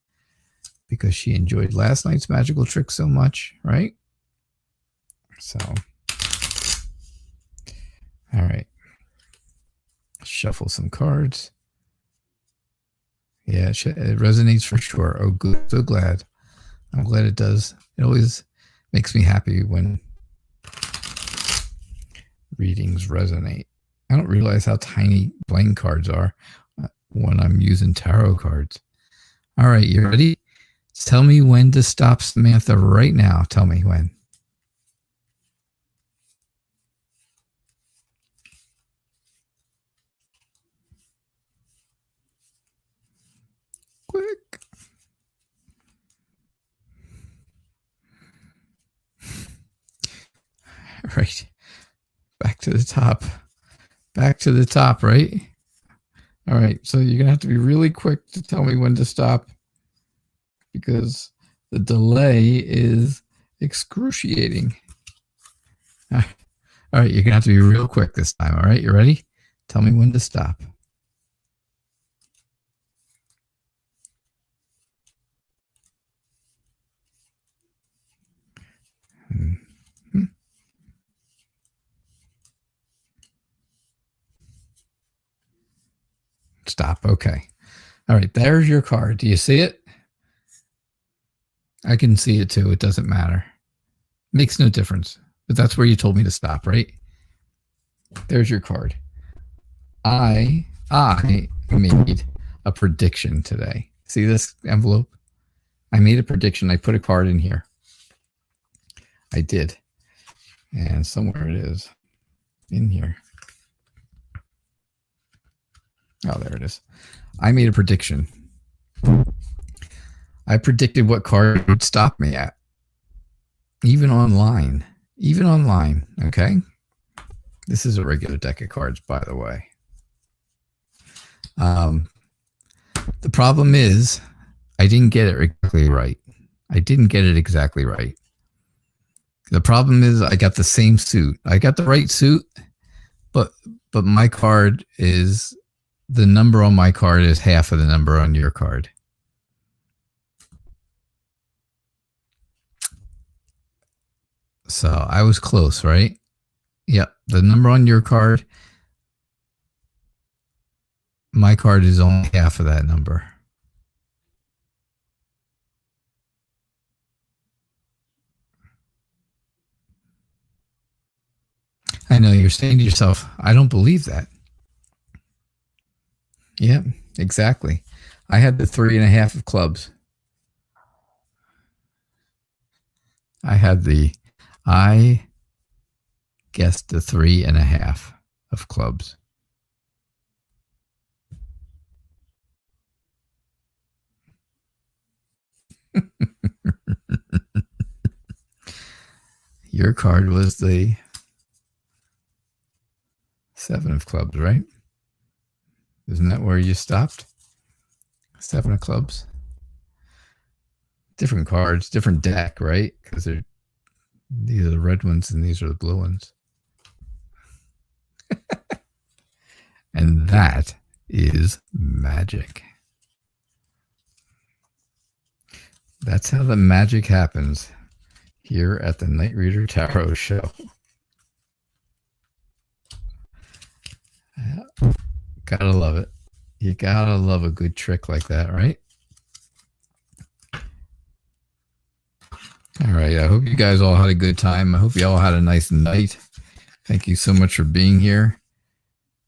A: because she enjoyed last night's magical trick so much, right? So, all right. Shuffle some cards. Yeah, it resonates for sure. Oh, good. So glad. I'm glad it does. It always makes me happy when readings resonate. I don't realize how tiny playing cards are when I'm using tarot cards. All right, you ready? Tell me when to stop, Samantha, right now. Tell me when. Quick. All right. Back to the top. Back to the top, right? All right. So you're going to have to be really quick to tell me when to stop because the delay is excruciating. All right. You're going to have to be real quick this time. All right. You ready? Tell me when to stop. Stop. Okay. All right. There's your card. Do you see it? I can see it too. It doesn't matter. Makes no difference. But that's where you told me to stop, right? There's your card. I made a prediction today. See this envelope? I made a prediction. I put a card in here. I did. And somewhere it is. In here. Oh, there it is. I made a prediction. I predicted what card would stop me at. Even online. Even online, okay? This is a regular deck of cards, by the way. The problem is I didn't get it exactly right. I didn't get it exactly right. The problem is I got the same suit. I got the right suit, but my card is, the number on my card is half of the number on your card. So I was close, right? Yep. The number on your card, my card is only half of that number. I know you're saying to yourself, I don't believe that. Yep, exactly. I had the 3.5 of clubs. I guessed the 3.5 of clubs. Your card was the 7 of clubs, right? Isn't that where you stopped? 7 of clubs. Different cards, different deck, right? Because these are the red ones and these are the blue ones. And that is magic. That's how the magic happens here at the Knight Reader Tarot Show. Gotta love it. You gotta love a good trick like that, right? All right. I hope you guys all had a good time. I hope you all had a nice night. Thank you so much for being here.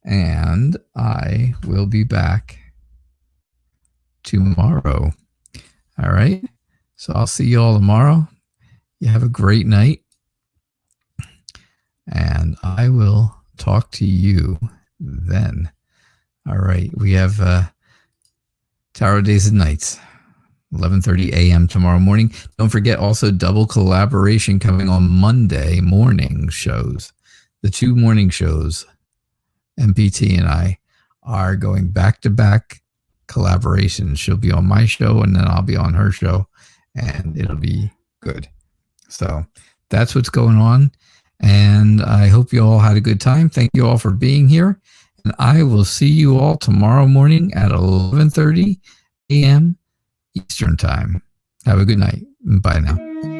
A: And I will be back tomorrow. All right. So I'll see you all tomorrow. You have a great night. And I will talk to you then. All right. We have Tarot Days and Nights, 11:30 a.m. tomorrow morning. Don't forget also double collaboration coming on Monday morning shows. The 2 morning shows, MPT and I are going back-to-back collaborations. She'll be on my show and then I'll be on her show and it'll be good. So that's what's going on. And I hope you all had a good time. Thank you all for being here. And I will see you all tomorrow morning at 11:30 a.m. Eastern Time. Have a good night. Bye now.